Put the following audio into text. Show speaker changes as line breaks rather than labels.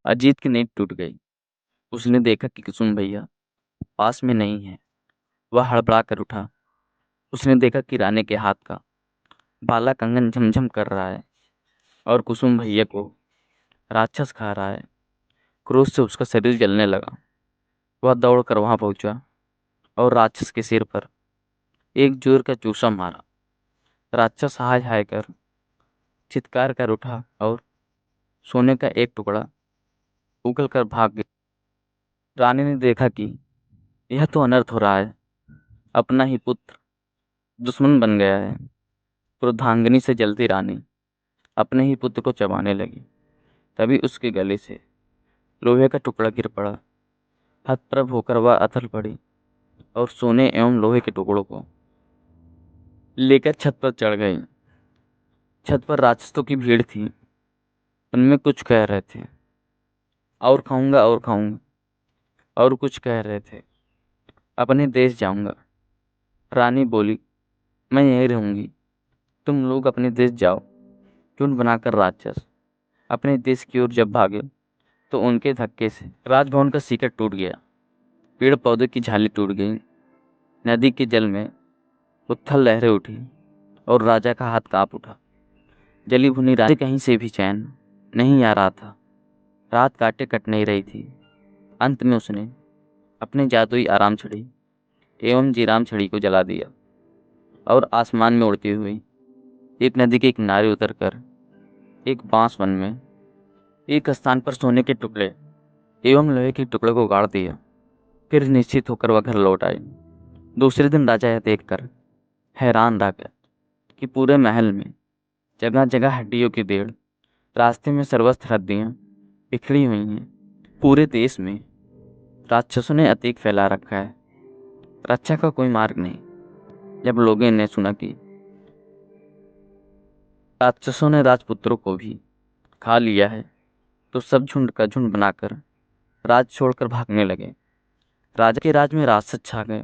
अजीत की नींद टूट गई। उसने देखा कि कुसुम भैया पास में नहीं है। वह हड़बड़ा कर उठा। उसने देखा कि रानी के हाथ का बाला कंगन झमझम कर रहा है और कुसुम भैया को राक्षस खा रहा है। क्रोध से उसका शरीर जलने लगा। वह दौड़कर वहां पहुंचा और राक्षस के सिर पर एक जोर का चूसा मारा। राक्षस हाय हाय कर चित्कार कर उठा और सोने का एक टुकड़ा उगल कर भाग गया। रानी ने देखा कि यह तो अनर्थ हो रहा है। अपना ही पुत्र दुश्मन बन गया है। क्रोधांगनी से जलती रानी अपने ही पुत्र को चबाने लगी। तभी उसके गले से लोहे का टुकड़ा गिर पड़ा। हतप्रभ होकर वह अथल पड़ी और सोने एवं लोहे के टुकड़ों को लेकर छत पर चढ़ गई। छत पर राक्षसों की भीड़ थी। उनमें कुछ कह रहे थे और खाऊंगा और खाऊंगा, और कुछ कह रहे थे अपने देश जाऊंगा। रानी बोली, मैं यहीं रहूंगी। तुम लोग अपने देश जाओ। चुन बनाकर राक्षस अपने देश की ओर जब भागे तो उनके धक्के से राजभवन का सीकट टूट गया। पेड़ पौधे की झाली टूट गई। नदी के जल में उथल लहरें उठी और राजा का हाथ कांप उठा। जली भुनी रात कहीं से भी चैन नहीं आ रहा था। रात काटे कट नहीं रही थी। अंत में उसने अपने जादुई आराम छड़ी एवं जीराम छड़ी को जला दिया और आसमान में उड़ती हुई एक नदी के किनारे उतरकर एक बांस वन में एक स्थान पर सोने के टुकड़े एवं लोहे के टुकड़े को गाड़ दिया। फिर निश्चित होकर वह घर लौट आई। दूसरे दिन राजा यह देखकर हैरान रह गया कि पूरे महल में जगह जगह हड्डियों की ढेर, रास्ते में सर्वस्त्र हड्डियां बिखरी हुई हैं। पूरे देश में राक्षसों ने अतीक फैला रखा है। रक्षा का कोई मार्ग नहीं। जब लोगों ने सुना कि राक्षसों ने राजपुत्रों को भी खा लिया है तो सब झुंड का झुंड बनाकर राज छोड़कर भागने लगे। राजा के राज में राक्षस छा गए।